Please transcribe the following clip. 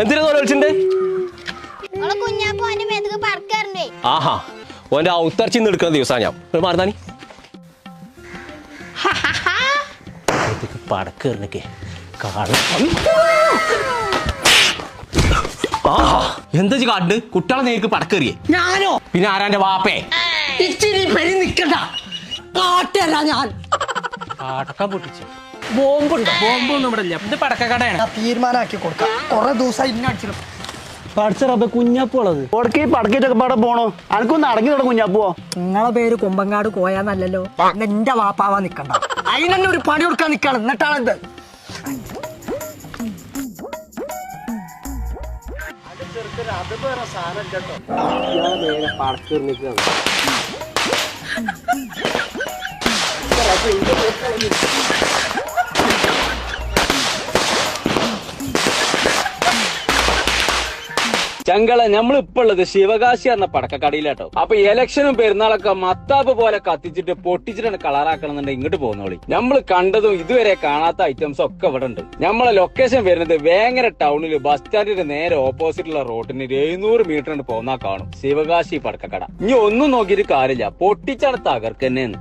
എന്തിനാ വിളിച്ചിട്ടുണ്ട്? ആഹാ, ഓന്റെ ഔത്തർച്ചിന്ന് എടുക്കുന്ന ദിവസമാണ് ഞാൻ. മാറുന്നാനി പടക്കേറിനൊക്കെ എന്താ കാണ്ട് കുട്ടികളെ നേരിക്ക് പടക്കേറിയേ? ഞാനോ? പിന്നെ ആരാന്റെ വാപ്പേ? ഇച്ചിരി പരി നിക്കണ്ട, കാട്ടല്ല ഞാൻ. പടക്കം പൊട്ടിച്ചു. ബോംബുണ്ടോ? ബോംബൊന്നും ഇവിടെ ഇല്ല. ഇത് പടക്കക്കടയാണ്. തീരുമാനമാക്കി കൊടുക്കാം. കൊറേ ദിവസമായി ഇന്നടിച്ചിടും. പഠിച്ചറബ കുഞ്ഞപ്പോളത് കൊടുക്കി പടക്കിട്ടൊക്കെ പാടെ പോണോ? അനക്കൊന്ന് അടങ്ങി തുടങ്ങും കുഞ്ഞാപ്പോ. നിങ്ങളെ പേര് കുമ്പങ്ങാട് കോയാന്നല്ലല്ലോ. എന്റെ വാപ്പാവാ നിക്കണ്ട, അതിനെന്നെ ഒരു പണി കൊടുക്കാൻ നിക്കണം. എന്നിട്ടാണെന്ത് ചങ്കള നമ്മളിപ്പോ ഉള്ളത് ശിവകാശി എന്ന പടക്കക്കടയിലാട്ടോ. അപ്പൊ ഇലക്ഷനും പെരുന്നാളൊക്കെ മത്താപ്പ് പോലെ കത്തിച്ചിട്ട് പൊട്ടിച്ചിട്ടാണ് കളറാക്കണം എന്നുണ്ടെങ്കിൽ ഇങ്ങോട്ട് പോകുന്നോളി. നമ്മൾ കണ്ടതും ഇതുവരെ കാണാത്ത ഐറ്റംസ് ഒക്കെ ഇവിടെ ഉണ്ട്. നമ്മളെ ലൊക്കേഷൻ വരുന്നത് വേങ്ങര ടൗണിൽ ബസ് സ്റ്റാൻഡിന്റെ നേരെ ഓപ്പോസിറ്റുള്ള റോഡിന് 700 മീറ്ററിന് പോന്നാ കാണും ശിവകാശി പടക്കക്കട. ഇനി ഒന്നും നോക്കിയിട്ട് കാര്യമില്ല, പൊട്ടിച്ചാണ് തകർക്കന്നെന്ന്.